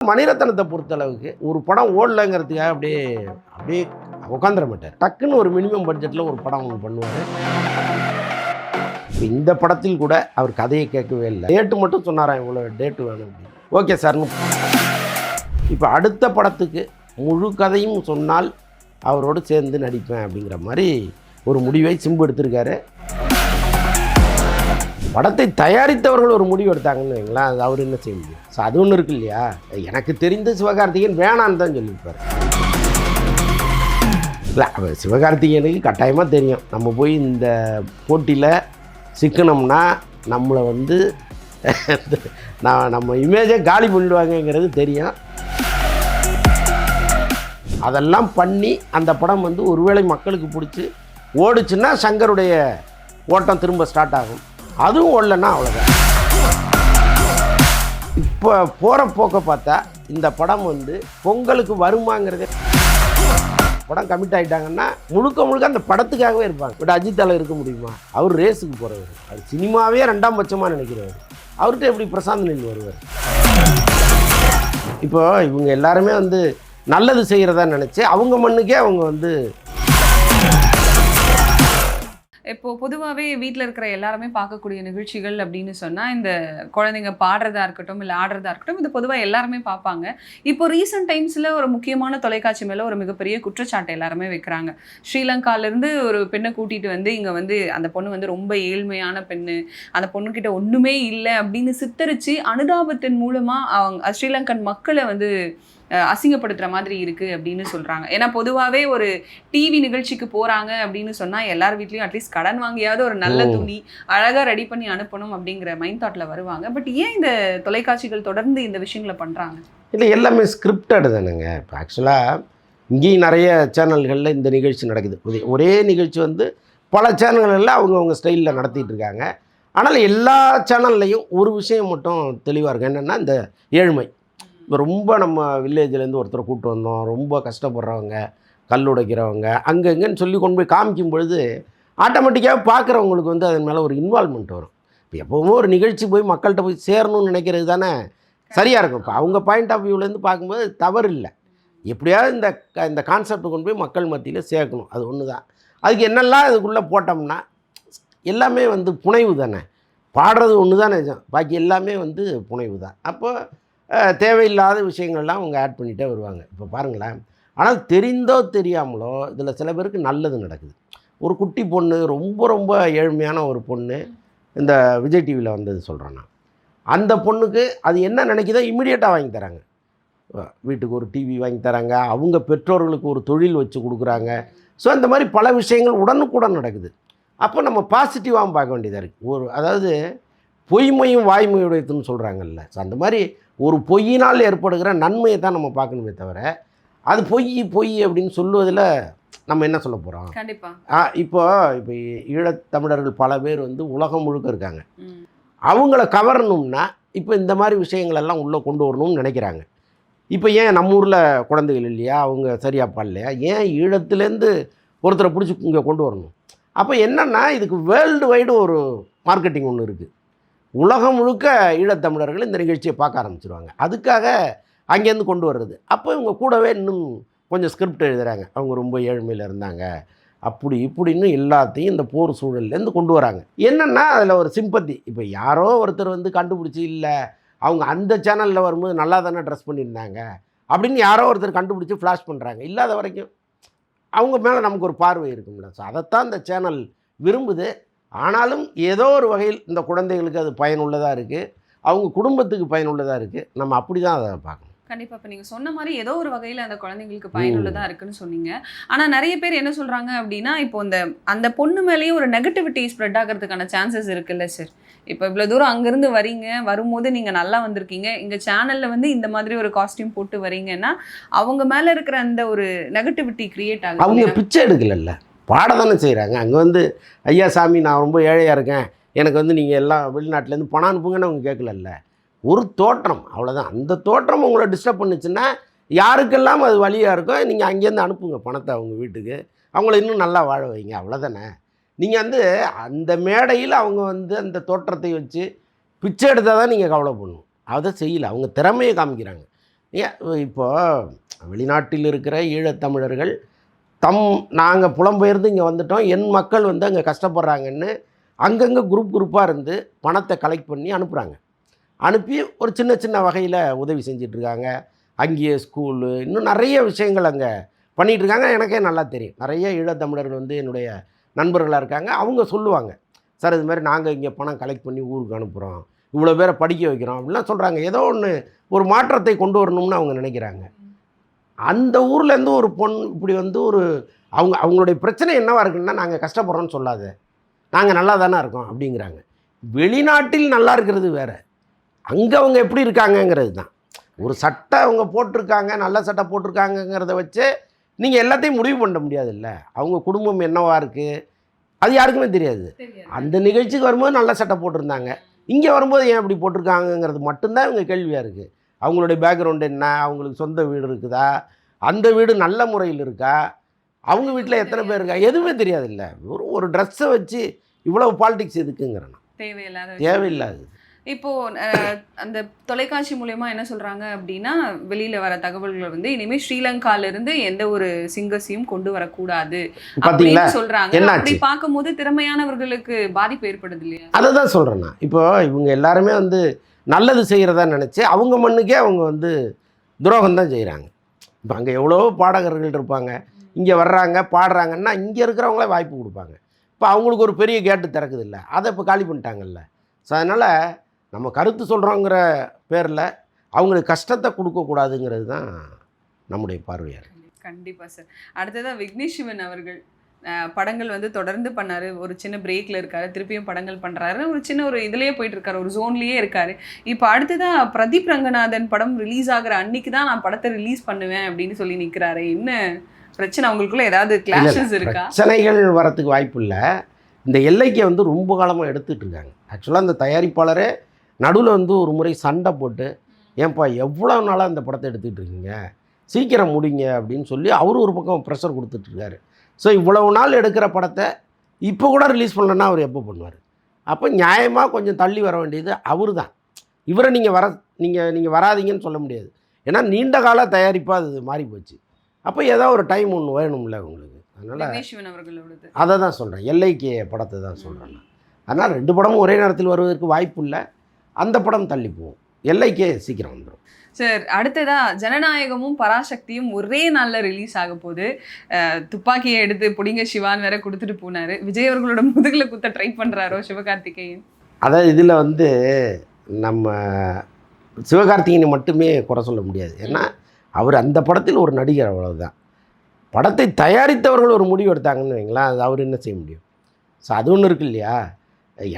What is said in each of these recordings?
மணிரத்னத்தை பொறுத்தளவுக்கு ஒரு படம் ஓடலைங்கிறதுக்காக அப்படியே அப்படியே உட்காந்துட மாட்டார். டக்குன்னு ஒரு மினிமம் பட்ஜெட்டில் ஒரு படம் ஒன்று பண்ணுவார். இந்த படத்தில் கூட அவர் கதையை கேட்கவே இல்லை, டேட்டு மட்டும் சொன்னாராம், இவ்வளோ டேட்டு வேணும் அப்படின்னு. Okay sir. இப்போ அடுத்த படத்துக்கு முழு கதையும் சொன்னால் அவரோடு சேர்ந்து நடிப்பேன் அப்படிங்கிற மாதிரி ஒரு முடிவை சிம்பு எடுத்திருக்காரு. படத்தை தயாரித்தவர்கள் ஒரு முடிவு எடுத்தாங்கன்னு வைங்களேன், அது அவர் என்ன செய்ய முடியும்? ஸோ அது ஒன்று இருக்கு இல்லையா. எனக்கு தெரிந்த சிவகார்த்திகேயன் வேணான்னு தான் சொல்லியிருப்பார். இல்லை, அவர் சிவகார்த்திகேயனுக்கு கட்டாயமாக தெரியும் நம்ம போய் இந்த போட்டியில் சிக்கனம்னா நம்மளை வந்து நம்ம இமேஜை காலி பண்ணிடுவாங்கங்கிறது தெரியும். அதெல்லாம் பண்ணி அந்த படம் வந்து ஒருவேளை மக்களுக்கு பிடிச்சி ஓடுச்சுன்னா சங்கருடைய ஓட்டம் திரும்ப ஸ்டார்ட் ஆகும். அதுவும் ஓடலன்னா அவ்வளோதான். இப்போ போகிற போக்க பார்த்தா இந்த படம் வந்து பொங்கலுக்கு வருமாங்கிறது, படம் கமிட் ஆகிட்டாங்கன்னா முழுக்க முழுக்க அந்த படத்துக்காகவே இருப்பாங்க. பட் அஜித்தால் இருக்க முடியுமா? அவர் ரேஸுக்கு போகிறவர், அவர் சினிமாவே ரெண்டாம் பட்சமாக நினைக்கிறவர். அவர்கிட்ட எப்படி பிரசாந்த் நீல் வருவார்? இப்போ இவங்க எல்லாருமே வந்து நல்லது செய்கிறதா நினச்சி அவங்க மண்ணுக்கே அவங்க வந்து இப்போ பொதுவாகவே வீட்டில் இருக்கிற எல்லாருமே பார்க்கக்கூடிய நிகழ்ச்சிகள் அப்படின்னு சொன்னால் இந்த குழந்தைங்க பாடுறதா இருக்கட்டும் இல்லை ஆடுறதா இருக்கட்டும், இது பொதுவாக எல்லாருமே பார்ப்பாங்க. இப்போ ரீசெண்ட் டைம்ஸில் ஒரு முக்கியமான தொலைக்காட்சி மேலே ஒரு மிகப்பெரிய குற்றச்சாட்டை எல்லாருமே வைக்கிறாங்க. ஸ்ரீலங்காவிலேருந்து ஒரு பெண்ணை கூட்டிகிட்டு வந்து இங்கே வந்து அந்த பொண்ணு வந்து ரொம்ப ஏழ்மையான பெண்ணு, அந்த பொண்ணுக்கிட்ட ஒன்றுமே இல்லை அப்படின்னு சித்தரித்து அனுதாபத்தின் மூலமாக அவங்க ஸ்ரீலங்கன் மக்களை வந்து அசிங்கப்படுத்துகிற மாதிரி இருக்குது அப்படின்னு சொல்கிறாங்க. ஏன்னா பொதுவாகவே ஒரு டிவி நிகழ்ச்சிக்கு போகிறாங்க அப்படின்னு சொன்னால் எல்லார் வீட்லேயும் அட்லீஸ்ட் கடன் வாங்கியாவது ஒரு நல்ல துணி அழகாக ரெடி பண்ணி அனுப்பணும் அப்படிங்கிற மைண்ட் தாட்டில் வருவாங்க. பட் ஏன் இந்த தொலைக்காட்சிகள் தொடர்ந்து இந்த விஷயங்களை பண்ணுறாங்க? இல்லை, எல்லாமே ஸ்கிரிப்டட் தானேங்க. இப்போ ஆக்சுவலாக இங்கேயும் நிறைய சேனல்களில் இந்த நிகழ்ச்சி நடக்குது. ஒரே நிகழ்ச்சி வந்து பல சேனல்களில் அவங்கவுங்க ஸ்டைலில் நடத்திட்டு இருக்காங்க. ஆனால் எல்லா சேனல்லையும் ஒரு விஷயம் மட்டும் தெளிவாக இருக்கும், என்னென்னா இந்த ஏழ்மை. இப்போ ரொம்ப நம்ம வில்லேஜ்லேருந்து ஒருத்தரை கூப்பிட்டு வந்தோம், ரொம்ப கஷ்டப்படுறவங்க, கல் உடைக்கிறவங்க, அங்கங்கன்னு சொல்லி கொண்டு போய் காமிக்கும் பொழுது ஆட்டோமேட்டிக்காக பார்க்குறவங்களுக்கு வந்து அதன் மேலே ஒரு இன்வால்மெண்ட் வரும். இப்போ எப்போவுமே ஒரு நிகழ்ச்சி போய் மக்கள்கிட்ட போய் சேரணும்னு நினைக்கிறது தானே சரியாக இருக்கும். இப்போ அவங்க பாயிண்ட் ஆஃப் வியூலேருந்து பார்க்கும்போது தவறு இல்லை. எப்படியாவது இந்த கான்செப்டை கொண்டு போய் மக்கள் மத்தியில் சேர்க்கணும், அது ஒன்று தான். அதுக்கு என்னெல்லாம் இதுக்குள்ளே போட்டோம்னா எல்லாமே வந்து புனைவு தானே. பாடுறது ஒன்று தான் நிஜம், பாக்கி எல்லாமே வந்து புனைவு தான். அப்போ தேவையில்லாத விஷயங்கள்லாம் அவங்க ஆட் பண்ணிகிட்டே வருவாங்க. இப்போ பாருங்களேன், ஆனால் தெரிந்தோ தெரியாமலோ இதில் சில பேருக்கு நல்லது நடக்குது. ஒரு குட்டி பொண்ணு, ரொம்ப ரொம்ப ஏழ்மையான ஒரு பொண்ணு, இந்த விஜய் டிவியில் வந்தது சொல்கிறேன் நான். அந்த பொண்ணுக்கு அது என்ன நினைக்குதோ இம்மிடியேட்டாக வாங்கி தராங்க. வீட்டுக்கு ஒரு டிவி வாங்கி தராங்க, அவங்க பெற்றோர்களுக்கு ஒரு தொழில் வச்சு கொடுக்குறாங்க. ஸோ இந்த மாதிரி பல விஷயங்கள் உடனுக்குடன் நடக்குது. அப்போ நம்ம பாசிட்டிவாகவும் பார்க்க வேண்டியதாக இருக்குது. அதாவது பொய்மையும் வாய்மையுடையதுன்னு சொல்கிறாங்கல்ல. ஸோ அந்த மாதிரி ஒரு பொய்யினால் ஏற்படுகிற நன்மையை தான் நம்ம பார்க்கணுமே தவிர அது பொய் அப்படின்னு சொல்லுவதில் நம்ம என்ன சொல்ல போகிறோம்? கண்டிப்பாக. இப்போ ஈழத்தமிழர்கள் பல பேர் வந்து உலகம் முழுக்க இருக்காங்க. அவங்கள கவரணும்னா இப்போ இந்த மாதிரி விஷயங்களெல்லாம் உள்ளே கொண்டு வரணும்னு நினைக்கிறாங்க. இப்போ ஏன் நம்ம ஊரில் குழந்தைகள் இல்லையா, அவங்க சரியாக பாடலையா, ஏன் ஈழத்துலேருந்து ஒருத்தரை பிடிச்சி இங்கே கொண்டு வரணும்? அப்போ என்னென்னா இதுக்கு வேர்ல்டு வைடு ஒரு மார்க்கெட்டிங் ஒன்று இருக்குது. உலகம் முழுக்க ஈழத்தமிழர்கள் இந்த நிகழ்ச்சியை பார்க்க ஆரம்பிச்சிருவாங்க. அதுக்காக அங்கேருந்து கொண்டு வர்றது. அப்போ இவங்க கூடவே இன்னும் கொஞ்சம் ஸ்கிரிப்ட் எழுதுகிறாங்க. அவங்க ரொம்ப ஏழ்மையில் இருந்தாங்க, அப்படி இப்படின்னு எல்லாத்தையும் இந்த போர் சூழல்லேருந்து கொண்டு வராங்க. என்னென்னா அதில் ஒரு சிம்பத்தி. இப்போ யாரோ ஒருத்தர் வந்து கண்டுபிடிச்சி, இல்லை அவங்க அந்த சேனலில் வரும்போது நல்லா தானே ட்ரெஸ் பண்ணியிருந்தாங்க அப்படின்னு யாரோ ஒருத்தர் கண்டுபிடிச்சி ஃப்ளாஷ் பண்ணுறாங்க. இல்லாத வரைக்கும் அவங்க மேலே நமக்கு ஒரு பார்வை இருக்கும்ல. ஸோ அதைத்தான் இந்த சேனல் விரும்புது. ஆனாலும் ஏதோ ஒரு வகையில் இந்த குழந்தைகளுக்கு அது பயனுள்ளதாக இருக்குது, அவங்க குடும்பத்துக்கு பயனுள்ளதாக இருக்குது. நம்ம அப்படி தான் அதை பார்க்கணும். கண்டிப்பாக. இப்போ நீங்கள் சொன்ன மாதிரி ஏதோ ஒரு வகையில் அந்த குழந்தைங்களுக்கு பயனுள்ளதாக இருக்குன்னு சொன்னீங்க. ஆனால் நிறைய பேர் என்ன சொல்கிறாங்க அப்படின்னா, இப்போ அந்த பொண்ணு மேலேயும் ஒரு நெகட்டிவிட்டி ஸ்ப்ரெட் ஆகிறதுக்கான சான்சஸ் இருக்குல்ல சார். இப்போ இவ்வளோ தூரம் அங்கேருந்து வரீங்க, வரும்போது நீங்கள் நல்லா வந்திருக்கீங்க, எங்கள் சேனலில் வந்து இந்த மாதிரி ஒரு காஸ்டியூம் போட்டு வரீங்கன்னா அவங்க மேலே இருக்கிற அந்த ஒரு நெகட்டிவிட்டி க்ரியேட் ஆகுது. அவங்க பிச்சை எடுக்கலல்ல, பாட தானே செய்கிறாங்க. அங்கே வந்து ஐயா சாமி நான் ரொம்ப ஏழையாக இருக்கேன், எனக்கு வந்து நீங்கள் எல்லாம் வெளிநாட்டிலேருந்து பணம் அனுப்புங்கன்னு அவங்க கேட்கலல்ல. ஒரு தோற்றம், அவ்வளோதான். அந்த தோற்றம் உங்களை டிஸ்டர்ப் பண்ணுச்சுன்னா யாருக்கெல்லாம் அது வழியாக இருக்கோ நீங்கள் அங்கேருந்து அனுப்புங்க பணத்தை அவங்க வீட்டுக்கு, அவங்கள இன்னும் நல்லா வாழ வைங்க, அவ்வளோதானே. நீங்கள் வந்து அந்த மேடையில் அவங்க வந்து அந்த தோற்றத்தை வச்சு பிச்சை எடுத்தால் தான் நீங்கள் கவலைப்படணும். அதை செய்யலை, அவங்க திறமையை காமிக்கிறாங்க. ஏன் இப்போ வெளிநாட்டில் இருக்கிற ஈழத்தமிழர்கள் நாங்கள் புலம்பெயர்ந்து இங்கே வந்துட்டோம், என் மக்கள் வந்து அங்கே கஷ்டப்படுறாங்கன்னு அங்கங்கே குரூப்பாக இருந்து பணத்தை கலெக்ட் பண்ணி அனுப்புகிறாங்க. அனுப்பி ஒரு சின்ன சின்ன வகையில் உதவி செஞ்சிட்ருக்காங்க. அங்கேயே ஸ்கூலு இன்னும் நிறைய விஷயங்கள் அங்கே பண்ணிகிட்ருக்காங்க. எனக்கே நல்லா தெரியும். நிறைய ஈழத்தமிழர்கள் வந்து என்னுடைய நண்பர்களாக இருக்காங்க. அவங்க சொல்லுவாங்க, சார் இது மாதிரி நாங்கள் இங்கே பணம் கலெக்ட் பண்ணி ஊருக்கு அனுப்புகிறோம், இவ்வளோ பேரை படிக்க வைக்கிறோம் அப்படிலாம் சொல்கிறாங்க. ஏதோ ஒன்று ஒரு மாற்றத்தை கொண்டு வரணும்னு அவங்க நினைக்கிறாங்க. அந்த ஊர்லேருந்து ஒரு பொண்ணு இப்படி வந்து ஒரு அவங்களுடைய பிரச்சனை என்னவாக இருக்குன்னா, நாங்கள் கஷ்டப்படுறோன்னு சொல்லாத, நாங்கள் நல்லா தானே இருக்கோம் அப்படிங்கிறாங்க. வெளிநாட்டில் நல்லா இருக்கிறது வேறு, அங்கே அவங்க எப்படி இருக்காங்கங்கிறது தான். ஒரு சட்டை அவங்க போட்டிருக்காங்க, நல்ல சட்டை போட்டிருக்காங்கங்கிறத வச்சு நீங்கள் எல்லாத்தையும் முடிவு பண்ண முடியாதுல்ல. அவங்க குடும்பம் என்னவா இருக்குது அது யாருக்குமே தெரியாது. அந்த நிகழ்ச்சிக்கு வரும்போது நல்ல சட்டை போட்டிருந்தாங்க, இங்கே வரும்போது ஏன் இப்படி போட்டிருக்காங்கங்கிறது மட்டும்தான் இவங்க கேள்வியாக இருக்குது. அவங்களுடைய பேக்ரவுண்டு என்ன, அவங்களுக்கு சொந்த வீடு இருக்குதா, அந்த வீடு நல்ல முறையில் இருக்கா, அவங்க வீட்டில் எத்தனை பேர் இருக்கா, எதுவுமே தெரியாது. இல்லை ஒரு ட்ரெஸ்ஸை வச்சு இவ்வளவு பாலிடிக்ஸ் எதுக்குங்கிறேன். தேவையில்லாது. இப்போ அந்த தொலைக்காட்சி மூலமா என்ன சொல்றாங்க அப்படின்னா, வெளியில வர தகவல்கள் வந்து இனிமே ஸ்ரீலங்கால இருந்து எந்த ஒரு சிங்கர்ஸையும் கொண்டு வரக்கூடாது அப்படின்னு சொல்றாங்க. அப்படி பார்க்கும்போது திறமையானவர்களுக்கு பாதிப்பு ஏற்படுது இல்லையா? அதை தான் சொல்றேன் நான். இப்போ இவங்க எல்லாருமே வந்து நல்லது செய்கிறதா நினச்சி அவங்க மண்ணுக்கே அவங்க வந்து துரோகம் தான் செய்கிறாங்க. இப்போ அங்கே எவ்வளோ பாடகர்கள் இருப்பாங்க, இங்கே வர்றாங்க பாடுறாங்கன்னா இங்கே இருக்கிறவங்களே வாய்ப்பு கொடுப்பாங்க. இப்போ அவங்களுக்கு ஒரு பெரிய கேட்டு திறக்குது இல்லை, அதை இப்போ காலி பண்ணிட்டாங்கல்ல. ஸோ அதனால் நம்ம கருத்து சொல்கிறோங்கிற பேரில் அவங்களுக்கு கஷ்டத்தை கொடுக்கக்கூடாதுங்கிறது தான் நம்முடைய பார்வையாக இருக்குது. கண்டிப்பாக சார். அடுத்ததாக விக்னேஷ் சிவன் அவர்கள் படங்கள் வந்து தொடர்ந்து பண்ணார். ஒரு சின்ன பிரேக்கில் இருக்கார், திருப்பியும் படங்கள் பண்ணுறாரு. ஒரு சின்ன ஒரு இதுலேயே போயிட்டுருக்காரு, ஒரு ஜோன்லேயே இருக்கார். இப்போ அடுத்ததாக பிரதீப் ரங்கநாதன் படம் ரிலீஸ் ஆகிற அன்னைக்கு தான் நான் படத்தை ரிலீஸ் பண்ணுவேன் அப்படின்னு சொல்லி நிற்கிறாரு. என்ன பிரச்சனை, அவங்களுக்குள்ள ஏதாவது கிளாஷஸ் இருக்கா? பிரச்சனைகள் வரத்துக்கு வாய்ப்பு இல்லை. இந்த எல்லைக்கை வந்து ரொம்ப காலமாக எடுத்துகிட்டு இருக்காங்க. ஆக்சுவலாக அந்த தயாரிப்பாளரே நடுவில் வந்து ஒரு முறை சண்டை போட்டு, ஏன்பா எவ்வளோ நாளாக இந்த படத்தை எடுத்துகிட்டு இருக்கீங்க, சீக்கிரம் முடிங்க அப்படின்னு சொல்லி அவரு ஒரு பக்கம் ப்ரெஷர் கொடுத்துட்ருக்காரு. ஸோ இவ்வளவு நாள் எடுக்கிற படத்தை இப்போ கூட ரிலீஸ் பண்ணலன்னா அவர் எப்போ பண்ணுவார்? அப்போ நியாயமாக கொஞ்சம் தள்ளி வர வேண்டியது அவர் தான். இவரை நீங்கள் வராதீங்கன்னு சொல்ல முடியாது. ஏன்னா நீண்ட கால தயாரிப்பாக அது மாறி போச்சு. அப்போ ஏதோ ஒரு டைம் ஒன்று வேணும்ல உங்களுக்கு. அதனால் அதை தான் சொல்கிறேன், எல்லைக்கு படத்தை தான் சொல்கிறேன் நான். அதனால் 2 படமும் ஒரே நேரத்தில் வருவதற்கு வாய்ப்பு இல்லை. அந்த படம் தள்ளி போகும், எல்லைக்கே சீக்கிரம் வந்துடும். சார், அடுத்ததாக ஜனநாயகமும் பராசக்தியும் ஒரே நாளில் ரிலீஸ் ஆக போது. துப்பாக்கியை எடுத்து பிடிங்க சிவான் வேற கொடுத்துட்டு போனார். விஜய் அவர்களோட முதுகில் குத்த ட்ரை பண்ணுறாரோ சிவகார்த்திகேயன்? அதாவது இதில் வந்து நம்ம சிவகார்த்திகேயனை மட்டுமே குறை சொல்ல முடியாது. ஏன்னா அவர் அந்த படத்தில் ஒரு நடிகர், அவ்வளவுதான். படத்தை தயாரித்தவர்கள் ஒரு முடிவு எடுத்தாங்கன்னு வைங்களேன், அது அவர் என்ன செய்ய முடியும்? ஸோ அது ஒன்று இருக்கு இல்லையா.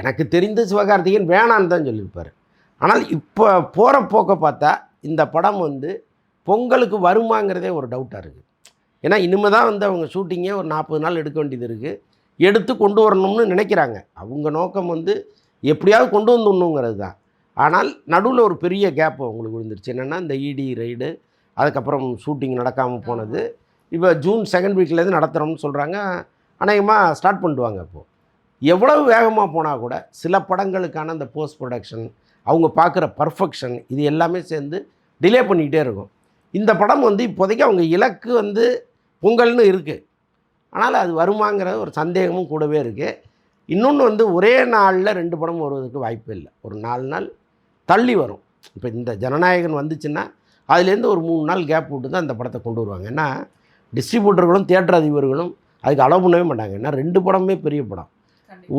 எனக்கு தெரிந்து சிவகார்த்திகேயன் வேணான்னு தான் சொல்லியிருப்பார். ஆனால் இப்போ போகிற போக்க பார்த்தா இந்த படம் வந்து பொங்கலுக்கு வருமாங்கிறதே ஒரு டவுட்டாக இருக்குது. ஏன்னா இனிமேல் தான் வந்து அவங்க ஷூட்டிங்கே ஒரு 40 நாள் எடுக்க வேண்டியது இருக்குது. எடுத்து கொண்டு வரணும்னு நினைக்கிறாங்க. அவங்க நோக்கம் வந்து எப்படியாவது கொண்டு வந்துடணுங்கிறது தான். ஆனால் நடுவில் ஒரு பெரிய கேப் அவங்களுக்கு விழுந்துருச்சு. என்னென்னா இந்த இடி ரைடு, அதுக்கப்புறம் ஷூட்டிங் நடக்காமல் போனது. இப்போ ஜூன் 2nd வீக்லேருந்து நடத்துகிறோம்னு சொல்கிறாங்க. அநேகமாக ஸ்டார்ட் பண்ணிடுவாங்க. அப்போது எவ்வளவு வேகமாக போனால் கூட சில படங்களுக்கான அந்த போஸ்ட் ப்ரொடக்ஷன், அவங்க பார்க்குற பர்ஃபெக்ஷன், இது எல்லாமே சேர்ந்து டிலே பண்ணிக்கிட்டே இருக்கும். இந்த படம் வந்து இப்போதைக்கு அவங்க இலக்கு வந்து பொங்கல்னு இருக்குது. ஆனால் அது வருமாங்கிற ஒரு சந்தேகமும் கூடவே இருக்குது. இன்னொன்று வந்து ஒரே நாளில் 2 படம் வருவதற்கு வாய்ப்பு இல்லை. ஒரு 4 நாள் தள்ளி வரும். இப்போ இந்த ஜனநாயகன் வந்துச்சுன்னா அதுலேருந்து ஒரு 3 நாள் கேப் விட்டு தான் இந்த படத்தை கொண்டு வருவாங்க. ஏன்னா டிஸ்ட்ரிபியூட்டர்களும் தியேட்டர் அதிபர்களும் அதுக்கு அலோவ் பண்ணவே மாட்டாங்க. ஏன்னா 2 படமே பெரிய படம்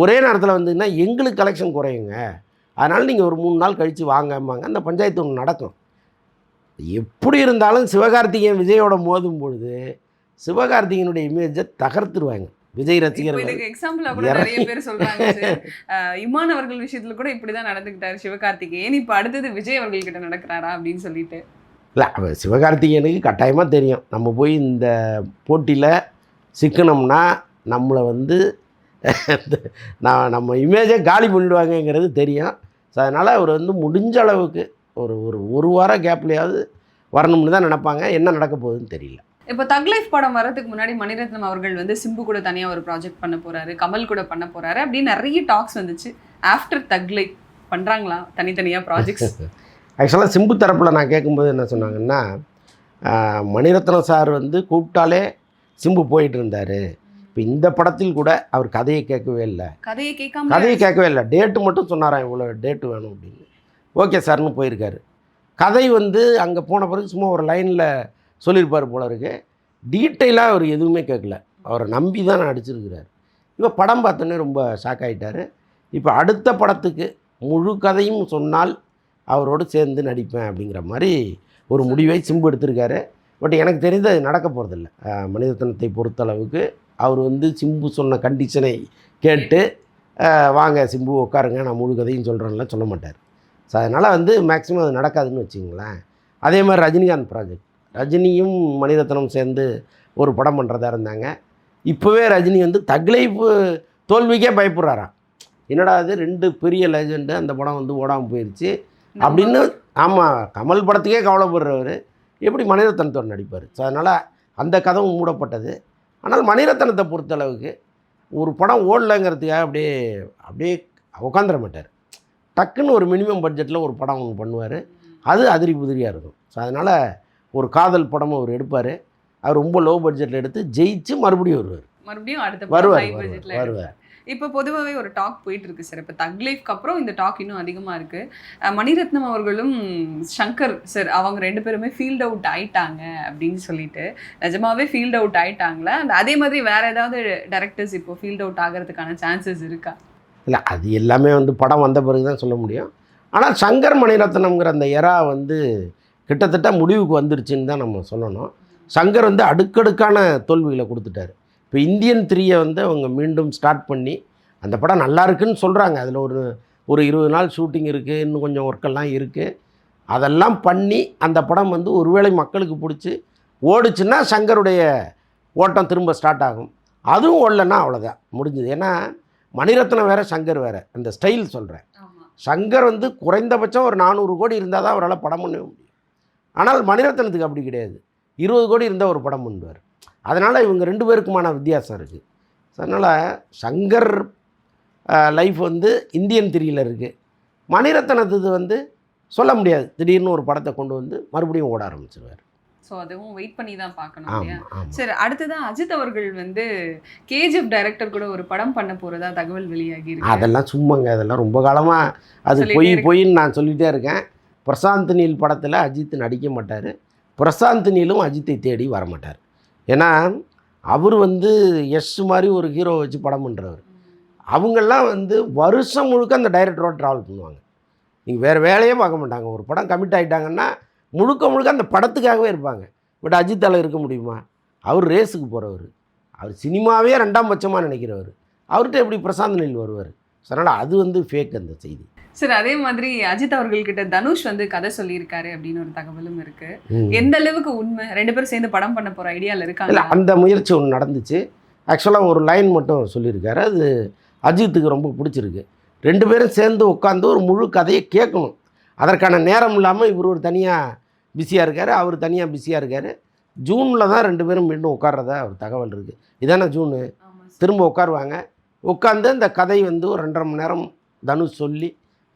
ஒரே நேரத்தில் வந்துன்னா எங்களுக்கு கலெக்ஷன் குறையுங்க, அதனால் நீங்கள் ஒரு 3 நாள் கழித்து வாங்கம்பாங்க. அந்த பஞ்சாயத்து ஒன்று நடக்கும். எப்படி இருந்தாலும் சிவகார்த்திகேயன் விஜயோட மோதும் பொழுது சிவகார்த்திகேயனுடைய இமேஜை தகர்த்துருவாங்க விஜய் ரசிகர்கள். இதுக்கு எக்ஸாம்பிள் கூட நிறைய பேர் சொல்றாங்க. இமான் அவர்கள் விஷயத்துல கூட இப்படிதான் நடந்துக்கிட்டாரு சிவகார்த்திகேயன். இப்போ அடுத்தது விஜய் அவர்கள் கிட்ட நடக்கிறாரா அப்படின்னு சொல்லிட்டு. இல்லை, சிவகார்த்திகேயனுக்கு கட்டாயமாக தெரியும் நம்ம போய் இந்த போட்டியில் சிக்கனம்னா நம்மளை வந்து நம்ம இமேஜை காலி பண்ணிடுவாங்கங்கிறது தெரியும். ஸோ அதனால் அவர் வந்து முடிஞ்ச அளவுக்கு ஒரு வார கேப்லையாவது வரணும்னு தான் நினைப்பாங்க. என்ன நடக்க போகுதுன்னு தெரியல. இப்போ தக் லைஃப் படம் வரதுக்கு முன்னாடி மணிரத்னம் அவர்கள் வந்து சிம்பு கூட தனியாக ஒரு ப்ராஜெக்ட் பண்ண போகிறாரு, கமல் கூட பண்ண போகிறாரு அப்படின்னு நிறைய டாக்ஸ் வந்துச்சு. ஆஃப்டர் தக் லைஃப் பண்ணுறாங்களா தனித்தனியாக ப்ராஜெக்ட்ஸ்? ஆக்சுவலாக சிம்பு தரப்பில் நான் கேட்கும்போது என்ன சொன்னாங்கன்னா, மணிரத்னம் சார் வந்து கூப்பிட்டாலே சிம்பு போயிட்டு இருந்தார். இப்போ இந்த படத்தில் கூட அவர் கதையை கேட்கவே இல்லை. கதையை கேட்கவே இல்லை, டேட்டு மட்டும் சொன்னாராம், இவ்வளோ டேட்டு வேணும் அப்படின்னு. ஓகே சார்னு போயிருக்காரு. கதை வந்து அங்கே போன பிறகு சும்மா ஒரு லைனில் சொல்லியிருப்பார் போல இருக்கு. டீட்டெயிலாக அவர் எதுவுமே கேட்கல, அவரை நம்பி தான் நடிச்சிருக்கிறார். இப்போ படம் பார்த்தோன்னே ரொம்ப ஷாக் ஆகிட்டார். இப்போ அடுத்த படத்துக்கு முழு கதையும் சொன்னால் அவரோடு சேர்ந்து நடிப்பேன் அப்படிங்கிற மாதிரி ஒரு முடிவை சிம்பு எடுத்திருக்காரு. பட் எனக்கு தெரிந்து அது நடக்க போகிறதில்ல. மணிரத்னத்தை பொறுத்தளவுக்கு அவர் வந்து சிம்பு சொன்ன கண்டிஷனை கேட்டு வாங்க சிம்பு உட்காருங்க நான் முழு கதையும் சொல்கிறேன்லாம் சொல்ல மாட்டார். ஸோ அதனால் வந்து மேக்ஸிமம் அது நடக்காதுன்னு வச்சுங்களேன். அதே மாதிரி ரஜினிகாந்த் ப்ராஜெக்ட், ரஜினியும் மணிரத்னம் சேர்ந்து ஒரு படம் பண்ணுறதா இருந்தாங்க. இப்போவே ரஜினி வந்து தக்லைஃபு தோல்விக்கே பயப்படுறாராம். என்னடா அது 2 பெரிய லெஜெண்டு அந்த படம் வந்து ஓடாமல் போயிடுச்சு அப்படின்னு. ஆமாம், கமல் படத்துக்கே கவலைப்படுறவர் எப்படி மணிரத்னத்தோடு நடிப்பார்? ஸோ அதனால் அந்த கதவும் மூடப்பட்டது. ஆனால் மணிரத்னத்தை பொறுத்தளவுக்கு ஒரு படம் ஓடலைங்கிறதுக்காக அப்படியே உட்காந்துட மாட்டார். டக்குன்னு ஒரு மினிமம் பட்ஜெட்டில் ஒரு படம் ஒன்று பண்ணுவார், அது அதிரி புதிரியாக இருக்கும். ஸோ அதனால் ஒரு காதல் படமும் அவர் எடுப்பார். அவர் ரொம்ப லோ பட்ஜெட்டில் எடுத்து ஜெயிச்சு மறுபடியும் வருவார். இப்போ பொதுவாகவே ஒரு டாக் போயிட்டு இருக்கு சார். இப்போ தக் லைஃப்க்கு அப்புறம் இந்த டாக் இன்னும் அதிகமாக இருக்கு. மணிரத்னம் அவர்களும் சங்கர் சார் அவங்க 2 பேருமே ஃபீல்ட் அவுட் ஆயிட்டாங்க அப்படின்னு சொல்லிட்டு, நிஜமாவே ஃபீல்ட் அவுட் ஆயிட்டாங்களா? அதே மாதிரி வேற ஏதாவது டைரக்டர்ஸ் இப்போ ஃபீல்ட் அவுட் ஆகிறதுக்கான சான்சஸ் இருக்கா? இல்லை, அது எல்லாமே வந்து படம் வந்த பிறகு தான் சொல்ல முடியும். ஆனால் சங்கர் மணிரத்னம்ங்கிற அந்த எரா வந்து கிட்டத்தட்ட முடிவுக்கு வந்துருச்சுன்னு தான் நம்ம சொல்லணும். சங்கர் வந்து அடுக்கடுக்கான தோல்விகளை கொடுத்துட்டார். இப்போ இந்தியன் 3 வந்து அவங்க மீண்டும் ஸ்டார்ட் பண்ணி அந்த படம் நல்லா இருக்குன்னு சொல்கிறாங்க. அதில் ஒரு 20 நாள் ஷூட்டிங் இருக்குது, இன்னும் கொஞ்சம் ஒர்க்கெல்லாம் இருக்குது. அதெல்லாம் பண்ணி அந்த படம் வந்து ஒருவேளை மக்களுக்கு பிடிச்சி ஓடுச்சுன்னா சங்கருடைய ஓட்டம் திரும்ப ஸ்டார்ட் ஆகும். அதுவும் ஓடலைன்னா அவ்வளோதான், முடிஞ்சுது. ஏன்னா மணிரத்னம் வேறு, சங்கர் வேறு, அந்த ஸ்டைல் சொல்கிறேன். சங்கர் வந்து குறைந்தபட்சம் ஒரு 400 கோடி இருந்தால் தான் அவரால் படம் பண்ண முடியும். ஆனால் மணிரத்னத்துக்கு அப்படி கிடையாது, 20 கோடி இருந்தால் ஒரு படம் பண்ணுவார். அதனால் இவங்க 2 பேருக்குமான வித்தியாசம் இருக்குது. அதனால் சங்கர் லைஃப் வந்து இந்தியன் 3யில் இருக்குது. மணிரத்னத்துக்கு வந்து சொல்ல முடியாது, திடீர்னு ஒரு படத்தை கொண்டு வந்து மறுபடியும் ஓட ஆரம்பிச்சிருவார். ஸோ அதுவும் வெயிட் பண்ணி தான் பார்க்கணும் இல்லையா? சரி, அடுத்ததான் அஜித் அவர்கள் வந்து கேஜிஎஃப் டைரக்டர் கூட ஒரு படம் பண்ண போகிறதா தகவல் வெளியாகி இருக்கு. அதெல்லாம் சும்மாங்க, அதெல்லாம் ரொம்ப காலமாக அது பொய்ன்னு நான் சொல்லிகிட்டே இருக்கேன். பிரசாந்த் நீல் படத்தில் அஜித் நடிக்க மாட்டார், பிரசாந்த் நீலும் அஜித்தை தேடி வரமாட்டார். ஏன்னா அவர் வந்து எஸ் மாதிரி ஒரு ஹீரோ வச்சு படம் பண்ணுறவர். அவங்கெல்லாம் வந்து வருஷம் முழுக்க அந்த டைரக்டரோட ட்ராவல் பண்ணுவாங்க. நீங்கள் வேறு வேலையே பார்க்க மாட்டாங்க. ஒரு படம் கமிட் ஆகிட்டாங்கன்னா முழுக்க அந்த படத்துக்காகவே இருப்பாங்க. பட் அஜித்தால் இருக்க முடியுமா? அவர் ரேஸுக்கு போகிறவர், அவர் சினிமாவே 2ஆம் பட்சமாக நினைக்கிறவர். அவர்கிட்ட எப்படி பிரசாந்த் நீல் வருவார்? அதனால் அது வந்து ஃபேக் அந்த செய்தி. சார், அதே மாதிரி அஜித் அவர்கள்கிட்ட தனுஷ் வந்து கதை சொல்லியிருக்காரு அப்படின்னு ஒரு தகவலும் இருக்கு. எந்த அளவுக்கு உண்மை? 2 பேரும் சேர்ந்து படம் பண்ண போகிற ஐடியாவில் இருக்காங்க? இல்லை, அந்த முயற்சி ஒன்று நடந்துச்சு. ஆக்சுவலாக ஒரு லைன் மட்டும் சொல்லியிருக்காரு, அது அஜித்துக்கு ரொம்ப பிடிச்சிருக்கு. 2 பேரும் சேர்ந்து உட்காந்து ஒரு முழு கதையை கேட்கணும். அதற்கான நேரம் இல்லாமல் இவர் ஒரு தனியாக பிஸியாக இருக்கார், அவர் தனியாக பிஸியாக இருக்கார். ஜூனில் தான் 2 பேரும் மீண்டும் உட்கார்றதா ஒரு தகவல் இருக்குது. இதானே ஜூனு? திரும்ப உட்காருவாங்க. உட்காந்து அந்த கதை வந்து ஒரு 2.5 மணி நேரம் தனுஷ் சொல்லி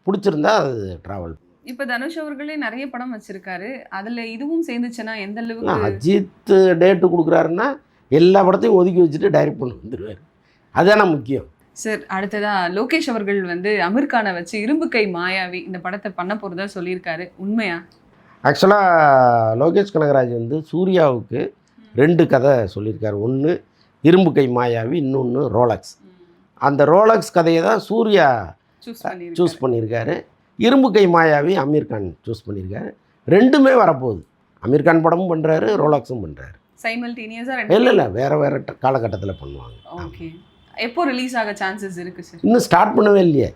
பிடிச்சிருந்தா அது ட்ராவல். இப்போ தனுஷ் அவர்களே நிறைய படம் வச்சுருக்காரு, அதில் இதுவும் சேர்ந்துச்சுன்னா எந்த அளவுக்கு? அஜித் டேட்டு கொடுக்குறாருன்னா எல்லா படத்தையும் ஒதுக்கி வச்சுட்டு டைரக்ட் பண்ணி வந்துடுவார். அதுதானே முக்கியம். சார், அடுத்ததாக லோகேஷ் அவர்கள் வந்து அமீர் கானை வச்சு இரும்பு கை மாயாவி இந்த படத்தை பண்ண போகிறதா சொல்லியிருக்காரு, உண்மையா? ஆக்சுவலாக லோகேஷ் கனகராஜ் வந்து சூர்யாவுக்கு 2 கதை சொல்லியிருக்காரு. ஒன்று இரும்பு கை மாயாவி, இன்னொன்று ரோலக்ஸ். அந்த ரோலக்ஸ் கதையை தான் சூர்யா சூஸ் பண்ணியிருக்காரு. இரும்பு கை மாயாவி அமீர் கான் சூஸ் பண்ணியிருக்காரு. 2மே வரப்போகுது. அமீர் கான் படமும் பண்ணுறாரு, ரோலக்ஸும் பண்ணுறாரு. சைமல்டேனியஸாக? இல்லை, வேறு காலகட்டத்தில் பண்ணுவாங்க. ஓகே. எப்போ ரிலீஸ் ஆக சான்சஸ் இருக்கு சார்? இன்னும் ஸ்டார்ட் பண்ணவே இல்லையே.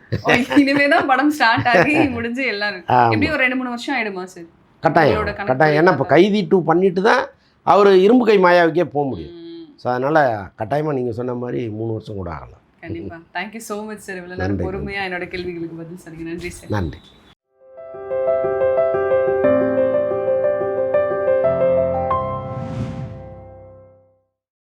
இனிமே தான் படம் ஸ்டார்ட் ஆகி முடிஞ்சு எல்லாரும் எப்படி ஒரு 2-3 வருஷம் ஆயிடுமா சார்? கட்டாயம். ஏன்னா இப்போ கைதி 2 பண்ணிட்டு தான் அவர் இரும்பு கை மாயாவுக்கே போக முடியும். ஸோ அதனால் கட்டாயமாக நீங்கள் சொன்ன மாதிரி 3 வருஷம் கூட ஆகலாம். கண்டிப்பாக. தேங்க்யூ ஸோ மச் சார், இவ்வளோ நேரம் பொறுமையாக என்னோட கேள்விகளுக்கு பதில் சொன்னீங்க. நன்றி சார். நன்றி.